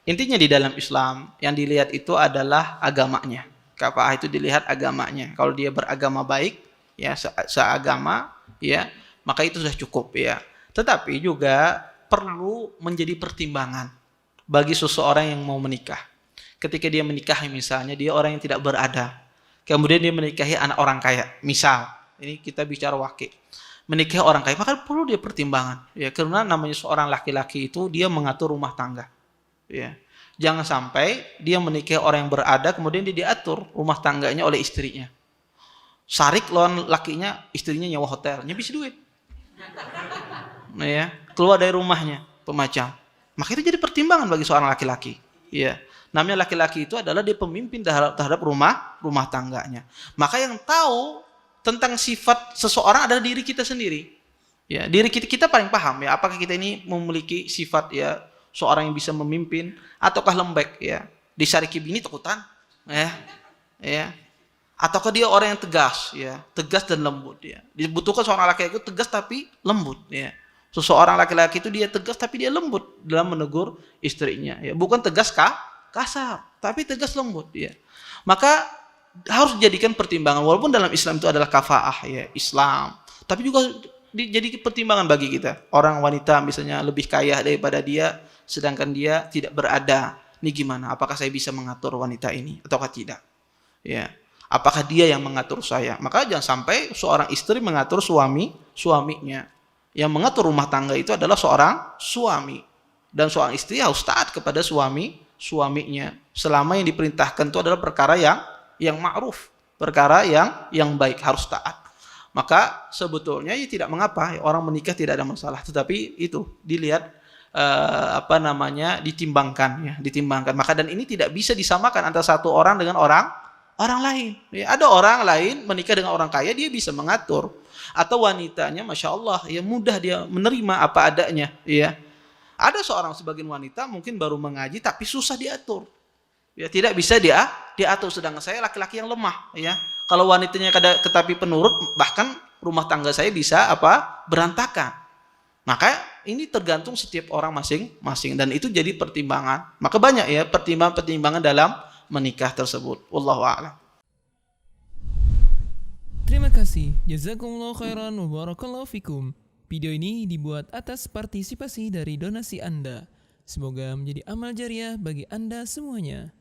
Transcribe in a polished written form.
Intinya di dalam Islam yang dilihat itu adalah agamanya. Kafa'ah itu dilihat agamanya. Kalau dia beragama baik, ya seagama, ya maka itu sudah cukup ya. Tetapi juga perlu menjadi pertimbangan bagi seseorang yang mau menikah. Ketika dia menikahi misalnya dia orang yang tidak berada, kemudian dia menikahi anak orang kaya, misal, ini kita bicara wakil, menikahi orang kaya, maka perlu dia pertimbangan, ya karena namanya seorang laki-laki itu dia mengatur rumah tangga, ya. Jangan sampai dia menikahi orang yang berada, kemudian dia diatur rumah tangganya oleh istrinya. Sarik lawan lakinya, istrinya nyewa hotel, nyebis duit. Nah ya, keluar dari rumahnya, pemacam. Maka itu jadi pertimbangan bagi seorang laki-laki. Ya, namanya laki-laki itu adalah dia pemimpin terhadap rumah tangganya. Maka yang tahu tentang sifat seseorang adalah diri kita sendiri. Ya, diri kita paling paham ya, apakah kita ini memiliki sifat ya seorang yang bisa memimpin ataukah lembek ya. Disariki bini takutan, ya. Ataukah dia orang yang tegas ya, tegas dan lembut ya. Dibutuhkan seorang laki-laki itu tegas tapi lembut ya. Seseorang laki-laki itu dia tegas tapi dia lembut dalam menegur istrinya ya. Bukan tegas kasar, tapi tegas lembut ya. Maka harus dijadikan pertimbangan walaupun dalam Islam itu adalah kafaah ya, Islam. Tapi juga jadi pertimbangan bagi kita. Orang wanita misalnya lebih kaya daripada dia sedangkan dia tidak berada. Ini gimana? Apakah saya bisa mengatur wanita ini ataukah tidak? Ya. Apakah dia yang mengatur saya? Maka jangan sampai seorang istri mengatur suaminya. Yang mengatur rumah tangga itu adalah seorang suami. Dan seorang istri harus taat kepada suaminya. Selama yang diperintahkan itu adalah perkara yang ma'ruf. Perkara yang baik, harus taat. Maka sebetulnya ya tidak mengapa orang menikah tidak ada masalah. Tetapi itu dilihat ditimbangkan. Maka dan ini tidak bisa disamakan antara satu orang dengan orang lain. Ya, ada orang lain menikah dengan orang kaya, dia bisa mengatur. Atau wanitanya, masya Allah, ya mudah dia menerima apa adanya. Ya, ada seorang sebagian wanita mungkin baru mengaji, tapi susah diatur. Ya, tidak bisa diatur. Sedangkan saya laki-laki yang lemah. Ya, kalau wanitanya tetapi penurut, bahkan rumah tangga saya bisa berantakan. Maka ini tergantung setiap orang masing-masing dan itu jadi pertimbangan. Maka banyak ya pertimbangan dalam menikah tersebut. Wallahu a'lam. Terima kasih. Jazakumullah khairan wa barakallahu fikum. Video ini dibuat atas partisipasi dari donasi Anda. Semoga menjadi amal jariah bagi Anda semuanya.